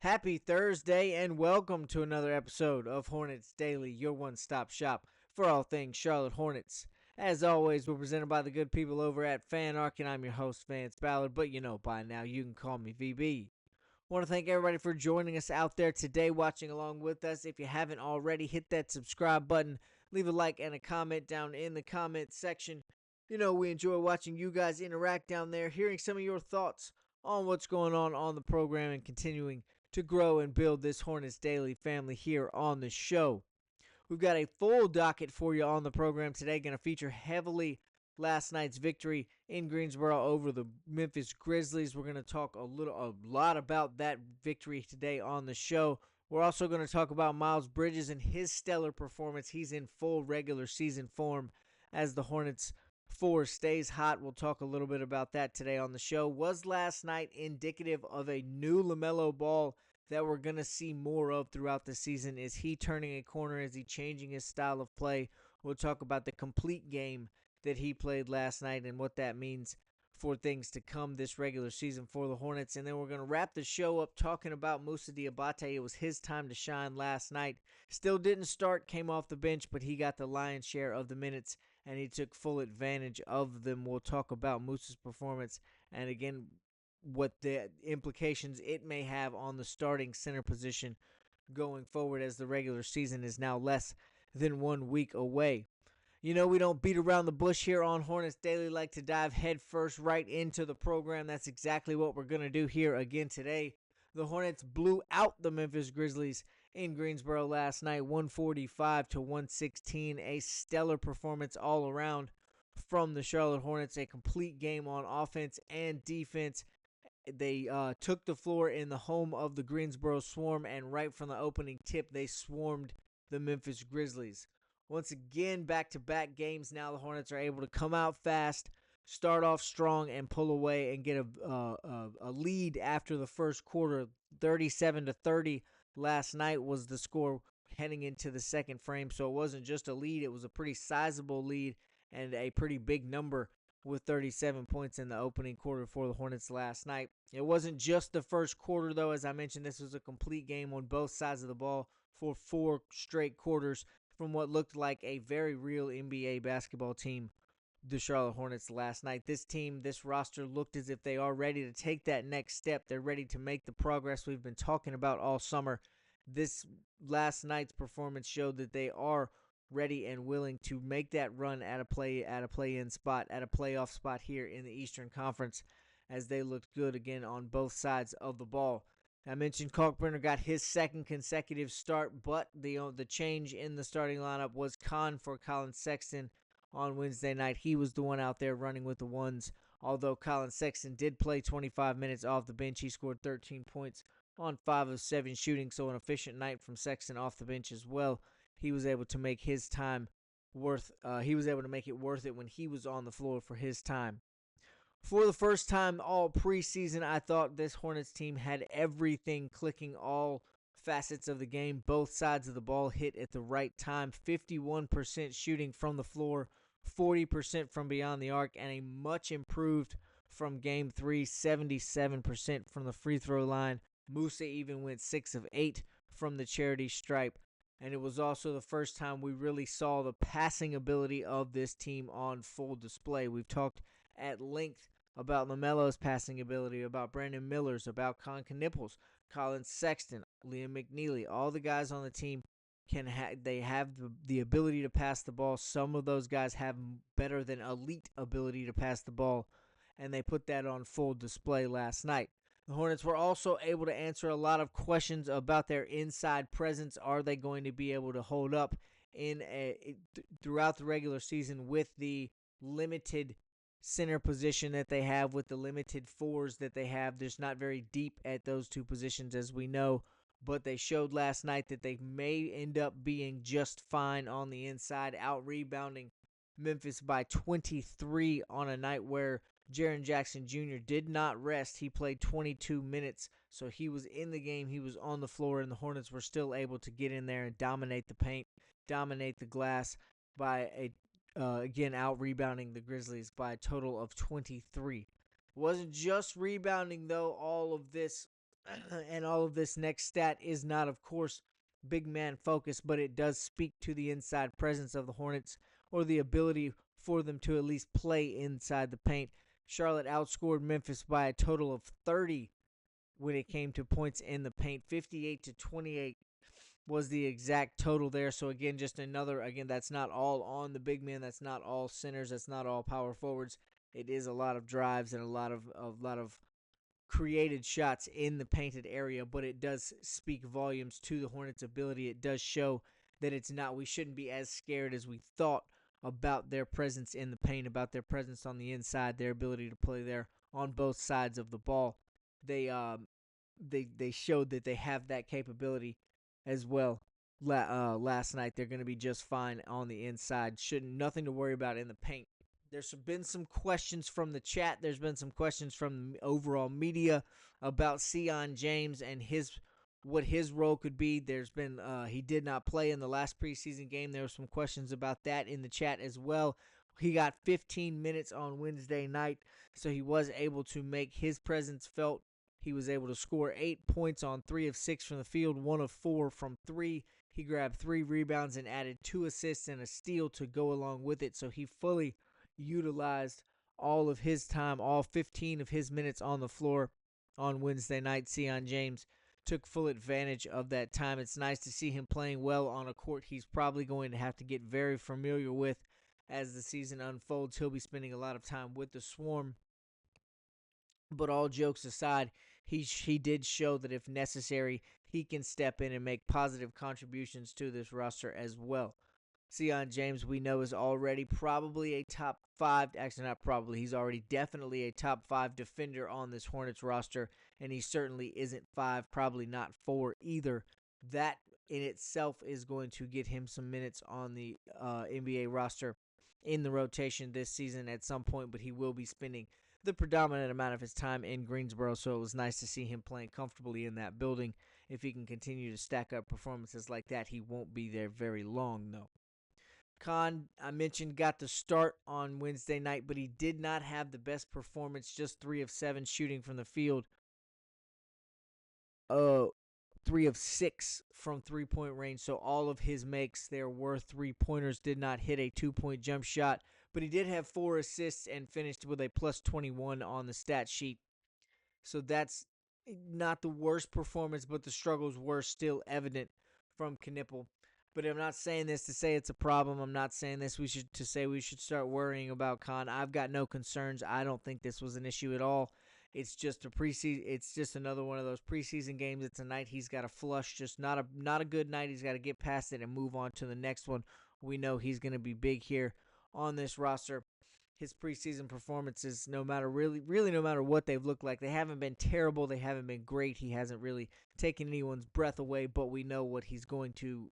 Happy Thursday and welcome to another episode of Hornets Daily, your one-stop shop for all things Charlotte Hornets. As always, we're presented by the good people over at FanArc, and I'm your host, Vance Ballard, but you know by now you can call me VB. Want to thank everybody for joining us out there today, watching along with us. If you haven't already, hit that subscribe button, leave a like and a comment down in the comment section. You know, we enjoy watching you guys interact down there, hearing some of your thoughts on what's going on the program and continuing to grow and build this Hornets Daily family here on the show. We've got a full docket for you on the program today, going to feature heavily last night's victory in Greensboro over the Memphis Grizzlies. We're going to talk a lot about that victory today on the show. We're also going to talk about Miles Bridges and his stellar performance. He's in full regular season form as the Hornets four stays hot. We'll talk a little bit about that today on the show. Was last night indicative of a new LaMelo Ball that we're going to see more of throughout the season? Is he turning a corner? Is he changing his style of play? We'll talk about the complete game that he played last night and what that means for things to come this regular season for the Hornets. And then we're going to wrap the show up talking about Moussa Diabate. It was his time to shine last night. Still didn't start, came off the bench, but he got the lion's share of the minutes, and he took full advantage of them. We'll talk about Moussa's performance and, again, what the implications it may have on the starting center position going forward, as the regular season is now less than 1 week away. You know, we don't beat around the bush here on Hornets Daily, like to dive headfirst right into the program. That's exactly what we're going to do here again today. The Hornets blew out the Memphis Grizzlies in Greensboro last night, 145-116. A stellar performance all around from the Charlotte Hornets, a complete game on offense and defense. They took the floor in the home of the Greensboro Swarm, and right from the opening tip, they swarmed the Memphis Grizzlies. Once again, back-to-back games now, the Hornets are able to come out fast, start off strong, and pull away and get a lead after the first quarter. 37-30 last night was the score heading into the second frame, so it wasn't just a lead. It was a pretty sizable lead and a pretty big number, with 37 points in the opening quarter for the Hornets last night. It wasn't just the first quarter, though. As I mentioned, this was a complete game on both sides of the ball for 4 straight quarters from what looked like a very real NBA basketball team, the Charlotte Hornets, last night. This team, this roster, looked as if they are ready to take that next step. They're ready to make the progress we've been talking about all summer. This last night's performance showed that they are ready and willing to make that run at a play-in spot, at a playoff spot here in the Eastern Conference, as they looked good again on both sides of the ball. I mentioned Kalkbrenner got his second consecutive start, but the change in the starting lineup was Khan for Colin Sexton on Wednesday night. He was the one out there running with the ones. Although Colin Sexton did play 25 minutes off the bench, he scored 13 points on 5 of 7 shooting, so an efficient night from Sexton off the bench as well. He was able to make his time he was able to make it worth it when he was on the floor for his time. For the first time all preseason, I thought this Hornets team had everything clicking, all facets of the game. Both sides of the ball hit at the right time. 51% shooting from the floor, 40% from beyond the arc, and a much improved from Game 3, 77% from the free throw line. Moussa even went 6 of 8 from the charity stripe. And it was also the first time we really saw the passing ability of this team on full display. We've talked at length about LaMelo's passing ability, about Brandon Miller's, about Con Knipples, Colin Sexton, Liam McNeely. All the guys on the team they have the ability to pass the ball. Some of those guys have better than elite ability to pass the ball, and they put that on full display last night. The Hornets were also able to answer a lot of questions about their inside presence. Are they going to be able to hold up throughout the regular season with the limited center position that they have, with the limited fours that they have? There's not very deep at those two positions, as we know, but they showed last night that they may end up being just fine on the inside, out-rebounding Memphis by 23 on a night where Jaren Jackson Jr. did not rest. He played 22 minutes, so he was in the game. He was on the floor, and the Hornets were still able to get in there and dominate the paint, dominate the glass by again out-rebounding the Grizzlies by a total of 23. It wasn't just rebounding, though. All of this And all of this next stat is not, of course, big man focus, but it does speak to the inside presence of the Hornets or the ability for them to at least play inside the paint. Charlotte outscored Memphis by a total of 30 when it came to points in the paint. 58-28 was the exact total there. So again, just another, again, that's not all on the big men. That's not all centers. That's not all power forwards. It is a lot of drives and a lot of created shots in the painted area, but it does speak volumes to the Hornets' ability. It does show that it's not, we shouldn't be as scared as we thought about their presence in the paint, about their presence on the inside, their ability to play there on both sides of the ball. They they showed that they have that capability as well. Last night, they're going to be just fine on the inside. Shouldn't nothing to worry about in the paint. There's been some questions from the chat. There's been some questions from the overall media about Sion James and what his role could be. There's been he did not play in the last preseason game. There were some questions about that in the chat as well. He got 15 minutes on Wednesday night, so he was able to make his presence felt. He was able to score 8 points on 3 of 6 from the field, 1 of 4 from 3. He grabbed 3 rebounds and added 2 assists and a steal to go along with it, so he fully utilized all of his time, all 15 of his minutes on the floor on Wednesday night. Sion James took full advantage of that time. It's nice to see him playing well on a court he's probably going to have to get very familiar with as the season unfolds. He'll be spending a lot of time with the Swarm. But all jokes aside, he did show that if necessary, he can step in and make positive contributions to this roster as well. Sion James, we know, is already probably a top 5, actually not probably, he's already definitely a top 5 defender on this Hornets roster, and he certainly isn't 5, probably not 4 either. That in itself is going to get him some minutes on the NBA roster in the rotation this season at some point, but he will be spending the predominant amount of his time in Greensboro, so it was nice to see him playing comfortably in that building. If he can continue to stack up performances like that, he won't be there very long, though. Khan, I mentioned, got the start on Wednesday night, but he did not have the best performance, just 3 of 7 shooting from the field. 3 of 6 from three-point range, so all of his makes there were three-pointers. Did not hit a 2-point jump shot, but he did have 4 assists and finished with a plus 21 on the stat sheet. So that's not the worst performance, but the struggles were still evident from Knipple. But I'm not saying this to say it's a problem. I'm not saying this we should start worrying about Khan. I've got no concerns. I don't think this was an issue at all. It's just It's just another one of those preseason games. It's a night he's got to flush. Just not a good night. He's got to get past it and move on to the next one. We know he's going to be big here on this roster. His preseason performances, no matter what they've looked like, they haven't been terrible. They haven't been great. He hasn't really taken anyone's breath away, but we know what he's going to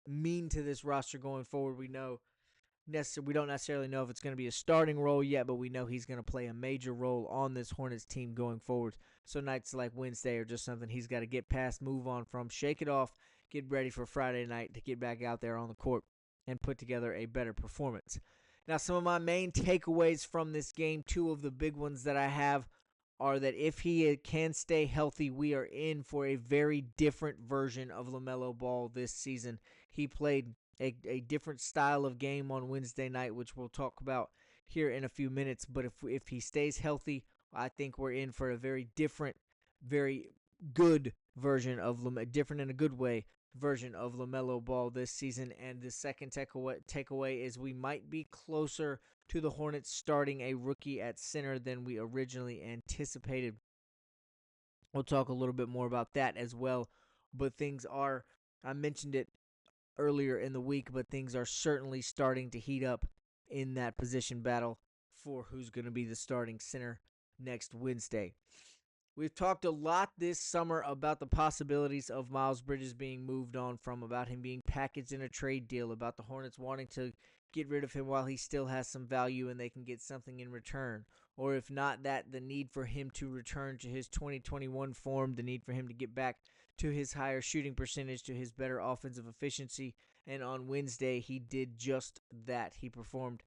mean to this roster going forward. We don't necessarily know if it's going to be a starting role yet, but we know he's going to play a major role on this Hornets team going forward. So nights like Wednesday are just something he's got to get past, move on from, shake it off, get ready for Friday night to get back out there on the court and put together a better performance. Now, some of my main takeaways from this game, 2 of the big ones that I have, are that if he can stay healthy, we are in for a very different version of LaMelo Ball this season. He played a different style of game on Wednesday night, which we'll talk about here in a few minutes. But if he stays healthy, I think we're in for a very different, very good version of different in a good way version of LaMelo Ball this season. And the second takeaway is we might be closer to the Hornets starting a rookie at center than we originally anticipated. We'll talk a little bit more about that as well. But I mentioned it earlier in the week, but things are certainly starting to heat up in that position battle for who's going to be the starting center next Wednesday. We've talked a lot this summer about the possibilities of Miles Bridges being moved on from, about him being packaged in a trade deal, about the Hornets wanting to get rid of him while he still has some value and they can get something in return. Or if not that, the need for him to return to his 2021 form, the need for him to get back to his higher shooting percentage, to his better offensive efficiency. And on Wednesday, he did just that. He performed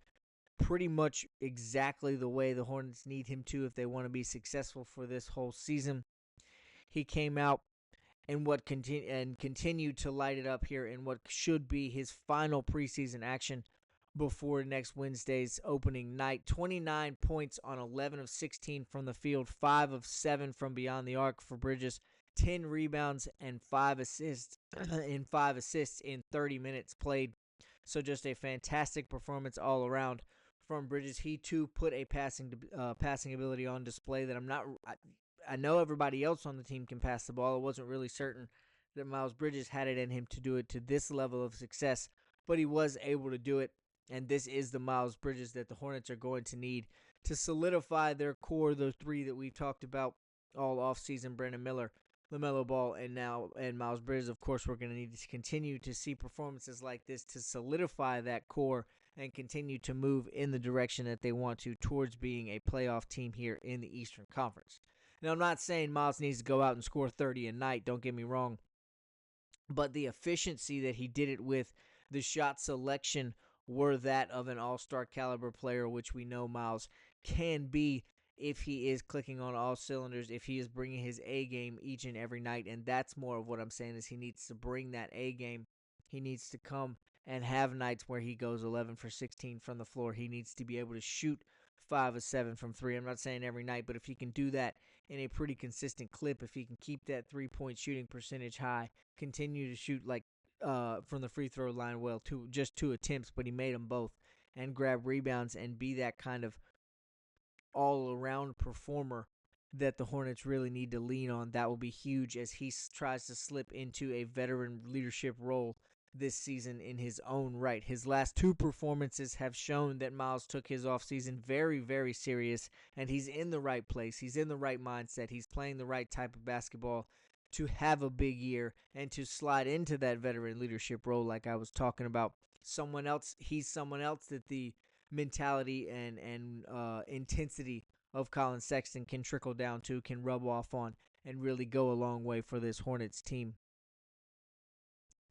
pretty much exactly the way the Hornets need him to if they want to be successful for this whole season. he came out and continued to light it up here in what should be his final preseason action before next Wednesday's opening night. 29 points on 11 of 16 from the field, 5 of 7 from beyond the arc for Bridges, 10 rebounds and 5 assists in 30 minutes played. So just a fantastic performance all around from Bridges. He too put a passing ability on display that I know everybody else on the team can pass the ball. I wasn't really certain that Miles Bridges had it in him to do it to this level of success, but he was able to do it. And this is the Miles Bridges that the Hornets are going to need to solidify their core, the three that we've talked about all offseason: Brandon Miller, LaMelo Ball, and Miles Bridges. Of course, we're going to need to continue to see performances like this to solidify that core and continue to move in the direction that they want to towards being a playoff team here in the Eastern Conference. Now, I'm not saying Miles needs to go out and score 30 a night, don't get me wrong, but the efficiency that he did it with, the shot selection, were that of an all-star caliber player, which we know Miles can be if he is clicking on all cylinders, if he is bringing his A game each and every night. And that's more of what I'm saying, is he needs to bring that A game. He needs to come and have nights where he goes 11 for 16 from the floor. He needs to be able to shoot 5 of 7 from 3. I'm not saying every night, but if he can do that in a pretty consistent clip, if he can keep that three-point shooting percentage high, continue to shoot like from the free throw line just 2 attempts, but he made them both, and grab rebounds and be that kind of all-around performer that the Hornets really need to lean on, that will be huge as he tries to slip into a veteran leadership role this season in his own right. His last 2 performances have shown that Miles took his offseason very, very serious, and he's in the right place. He's in the right mindset. He's playing the right type of basketball to have a big year and to slide into that veteran leadership role like I was talking about. He's someone else that the mentality and intensity of Colin Sexton can trickle down to, can rub off on, and really go a long way for this Hornets team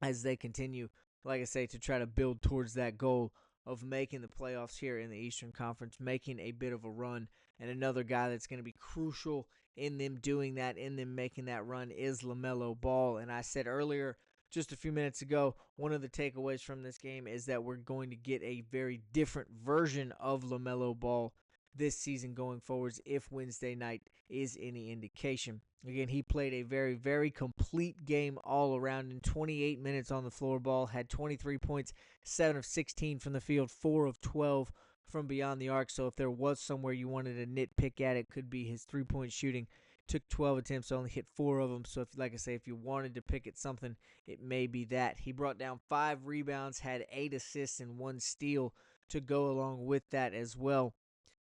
as they continue, like I say, to try to build towards that goal of making the playoffs here in the Eastern Conference, making a bit of a run. And another guy that's going to be crucial in them doing that, in them making that run, is LaMelo Ball. And I said earlier, just a few minutes ago, one of the takeaways from this game is that we're going to get a very different version of LaMelo Ball this season going forwards, if Wednesday night is any indication. Again, he played a very, very complete game all around. In 28 minutes on the floor, Ball had 23 points, 7 of 16 from the field, 4 of 12 from beyond the arc. So if there was somewhere you wanted to nitpick at, it could be his three-point shooting. Took 12 attempts, only hit 4 of them. So, if you wanted to pick at something, it may be that. He brought down 5 rebounds, had 8 assists, and 1 steal to go along with that as well.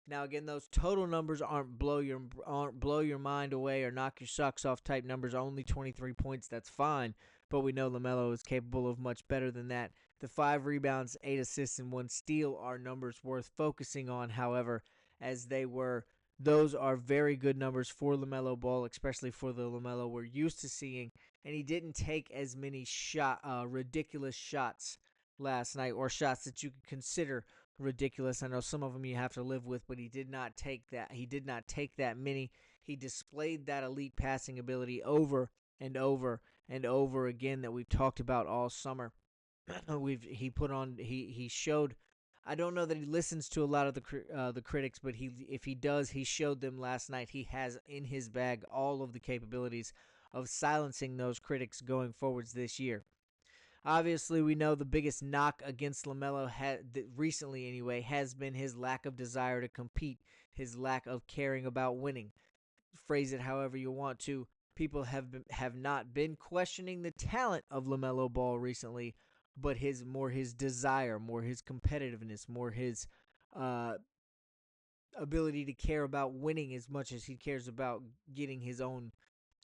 Now, again, those total numbers aren't blow your mind away or knock your socks off type numbers. Only 23 points, that's fine. But we know LaMelo is capable of much better than that. The 5 rebounds, 8 assists, and 1 steal are numbers worth focusing on, however, as those are very good numbers for LaMelo Ball, especially for the LaMelo we're used to seeing. And he didn't take as many ridiculous shots last night, or shots that you could consider ridiculous. I know some of them you have to live with, but he did not take that. He did not take that many. He displayed that elite passing ability over and over and over again that we've talked about all summer. He showed. I don't know that he listens to a lot of the critics, but if he does, he showed them last night. He has in his bag all of the capabilities of silencing those critics going forwards this year. Obviously, we know the biggest knock against LaMelo, recently anyway, has been his lack of desire to compete, his lack of caring about winning. Phrase it however you want to. People have not been questioning the talent of LaMelo Ball recently, but his desire, more his competitiveness, more his ability to care about winning as much as he cares about getting his own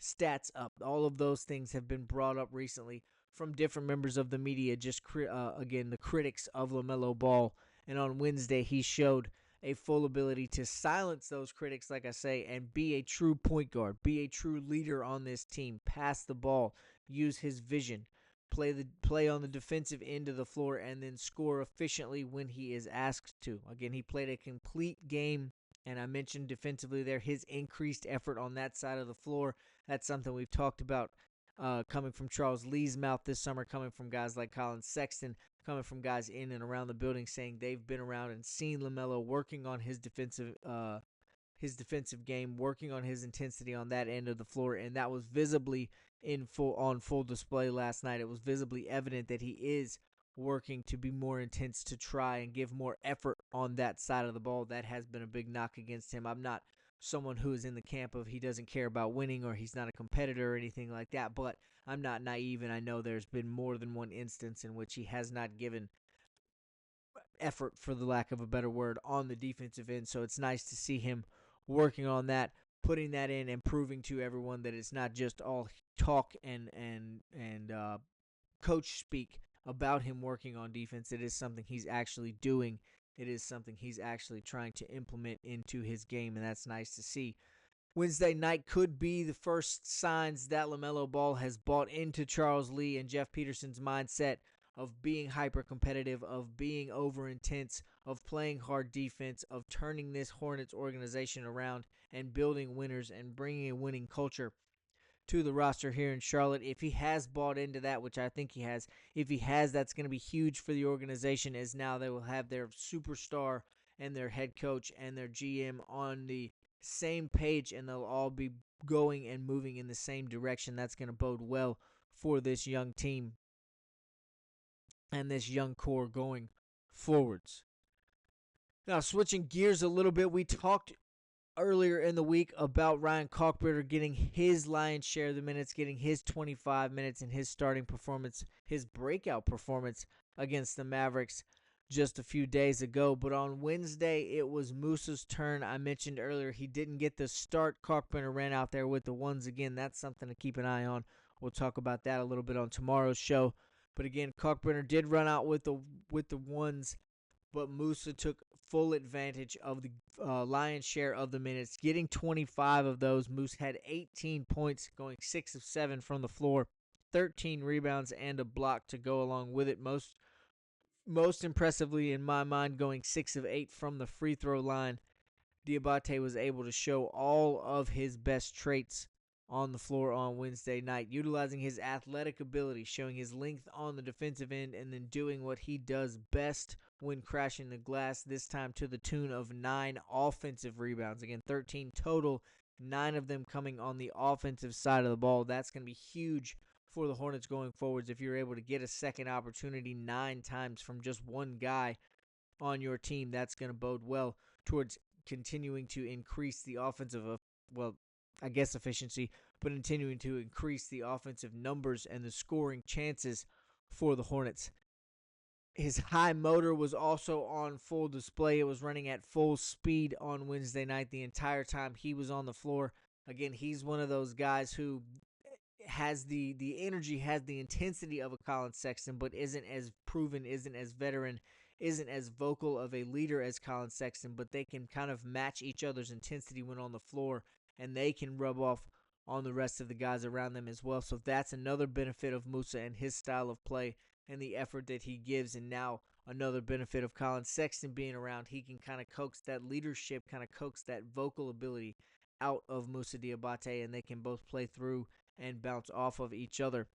stats up. All of those things have been brought up recently from different members of the media, again, the critics of LaMelo Ball. And on Wednesday, he showed a full ability to silence those critics, like I say, and be a true point guard, be a true leader on this team, pass the ball, use his vision, play on the defensive end of the floor, and then score efficiently when he is asked to. Again, he played a complete game And I mentioned defensively there, his increased effort on that side of the floor. That's something we've talked about coming from Charles Lee's mouth this summer, coming from guys like Colin Sexton, coming from guys in and around the building saying they've been around and seen LaMelo working on his defensive game, working on his intensity on that end of the floor, and that was visibly on full display last night. It was visibly evident that he is working to be more intense, to try and give more effort on that side of the ball. That has been a big knock against him. I'm not someone who is in the camp of he doesn't care about winning or he's not a competitor or anything like that, but I'm not naive, and I know there's been more than one instance in which he has not given effort, for the lack of a better word, on the defensive end. So it's nice to see him working on that, putting that in, and proving to everyone that it's not just all talk and coach speak about him working on defense. It is something he's actually doing. It is something he's actually trying to implement into his game, and that's nice to see. Wednesday night could be the first signs that LaMelo Ball has bought into Charles Lee and Jeff Peterson's mindset of being hyper-competitive, of being over-intense, of playing hard defense, of turning this Hornets organization around and building winners and bringing a winning culture to the roster here in Charlotte. If he has bought into that, which I think he has, if he has, that's going to be huge for the organization, as now they will have their superstar and their head coach and their GM on the same page, and they'll all be going and moving in the same direction. That's going to bode well for this young team and this young core going forwards. Now, switching gears a little bit, we talked earlier in the week about Ryan Kalkbrenner getting his lion's share of the minutes, getting his 25 minutes in his starting performance, his breakout performance against the Mavericks just a few days ago. But on Wednesday, it was Musa's turn. I mentioned earlier he didn't get the start. Kalkbrenner ran out there with the ones again. That's something to keep an eye on. We'll talk about that a little bit on tomorrow's show. But again, Kalkbrenner did run out with the ones, but Musa took full advantage of the lion's share of the minutes, getting 25 of those. Moose had 18 points, going 6 of 7 from the floor, 13 rebounds, and a block to go along with it. Most impressively, in my mind, going 6 of 8 from the free throw line. Diabate was able to show all of his best traits on the floor on Wednesday night, utilizing his athletic ability, showing his length on the defensive end, and then doing what he does best when crashing the glass, this time to the tune of 9 offensive rebounds. Again, 13 total, 9 of them coming on the offensive side of the ball. That's going to be huge for the Hornets going forwards if you're able to get a second opportunity 9 times from just one guy on your team. That's going to bode well towards continuing to increase the offensive, efficiency, but continuing to increase the offensive numbers and the scoring chances for the Hornets. His high motor was also on full display. It was running at full speed on Wednesday night the entire time he was on the floor. Again, he's one of those guys who has the energy, has the intensity of a Colin Sexton, but isn't as proven, isn't as veteran, isn't as vocal of a leader as Colin Sexton, but they can kind of match each other's intensity when on the floor, and they can rub off on the rest of the guys around them as well. So that's another benefit of Musa and his style of play and the effort that he gives. And now another benefit of Colin Sexton being around. He can kind of coax that leadership, kind of coax that vocal ability out of Musa Diabate, and they can both play through and bounce off of each other.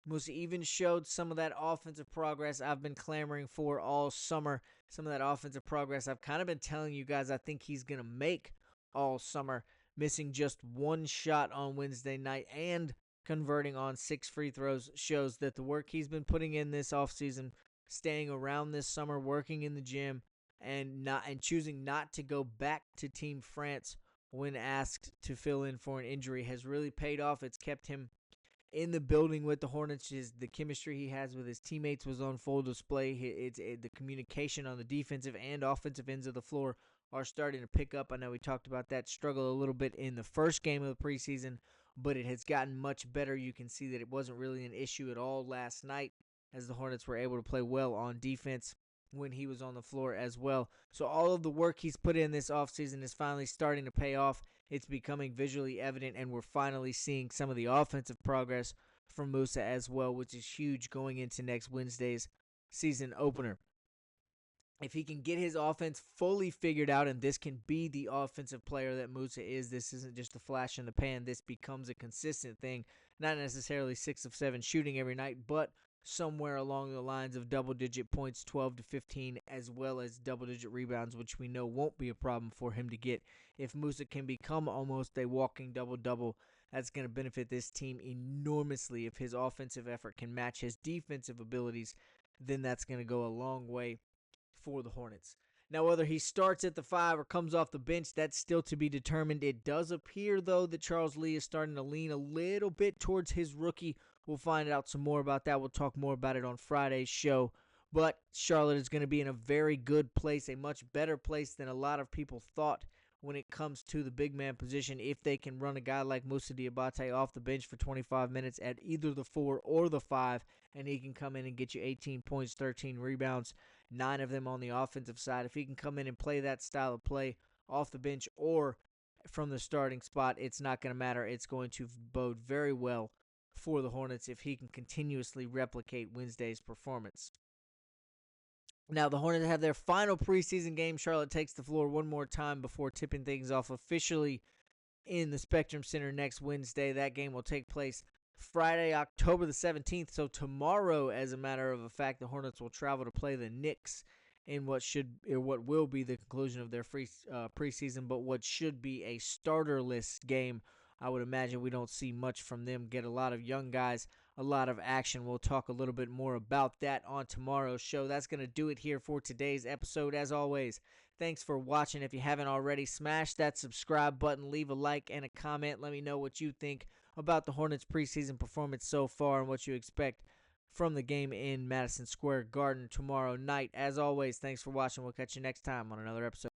Musa even showed some of that offensive progress I've been clamoring for all summer. Some of that offensive progress I've kind of been telling you guys I think he's going to make all summer. Missing just one shot on Wednesday night and converting on 6 free throws shows that the work he's been putting in this offseason, staying around this summer, working in the gym, and choosing not to go back to Team France when asked to fill in for an injury has really paid off. It's kept him in the building with the Hornets. The chemistry he has with his teammates was on full display. The communication on the defensive and offensive ends of the floor are starting to pick up. I know we talked about that struggle a little bit in the first game of the preseason, but it has gotten much better. You can see that it wasn't really an issue at all last night as the Hornets were able to play well on defense when he was on the floor as well. So all of the work he's put in this offseason is finally starting to pay off. It's becoming visually evident, and we're finally seeing some of the offensive progress from Musa as well, which is huge going into next Wednesday's season opener. If he can get his offense fully figured out, and this can be the offensive player that Musa is, this isn't just a flash in the pan. This becomes a consistent thing, not necessarily 6 of 7 shooting every night, but somewhere along the lines of double-digit points, 12 to 15, as well as double-digit rebounds, which we know won't be a problem for him to get. If Musa can become almost a walking double-double, that's going to benefit this team enormously. If his offensive effort can match his defensive abilities, then that's going to go a long way for the Hornets. Now, whether he starts at the 5 or comes off the bench, that's still to be determined. It does appear, though, that Charles Lee is starting to lean a little bit towards his rookie. We'll find out some more about that. We'll talk more about it on Friday's show. But Charlotte is going to be in a very good place, a much better place than a lot of people thought when it comes to the big man position. If they can run a guy like Musa Diabate off the bench for 25 minutes at either the 4 or the 5, and he can come in and get you 18 points, 13 rebounds, 9 of them on the offensive side. If he can come in and play that style of play off the bench or from the starting spot, it's not going to matter. It's going to bode very well for the Hornets if he can continuously replicate Wednesday's performance. Now, the Hornets have their final preseason game. Charlotte takes the floor one more time before tipping things off officially in the Spectrum Center next Wednesday. That game will take place Friday, October the 17th. So tomorrow, as a matter of fact, the Hornets will travel to play the Knicks in what will be the conclusion of their preseason, but what should be a starterless game. I would imagine we don't see much from them. Get a lot of young guys, a lot of action. We'll talk a little bit more about that on tomorrow's show. That's going to do it here for today's episode. As always, thanks for watching. If you haven't already, smash that subscribe button, leave a like and a comment. Let me know what you think about the Hornets' preseason performance so far and what you expect from the game in Madison Square Garden tomorrow night. As always, thanks for watching. We'll catch you next time on another episode.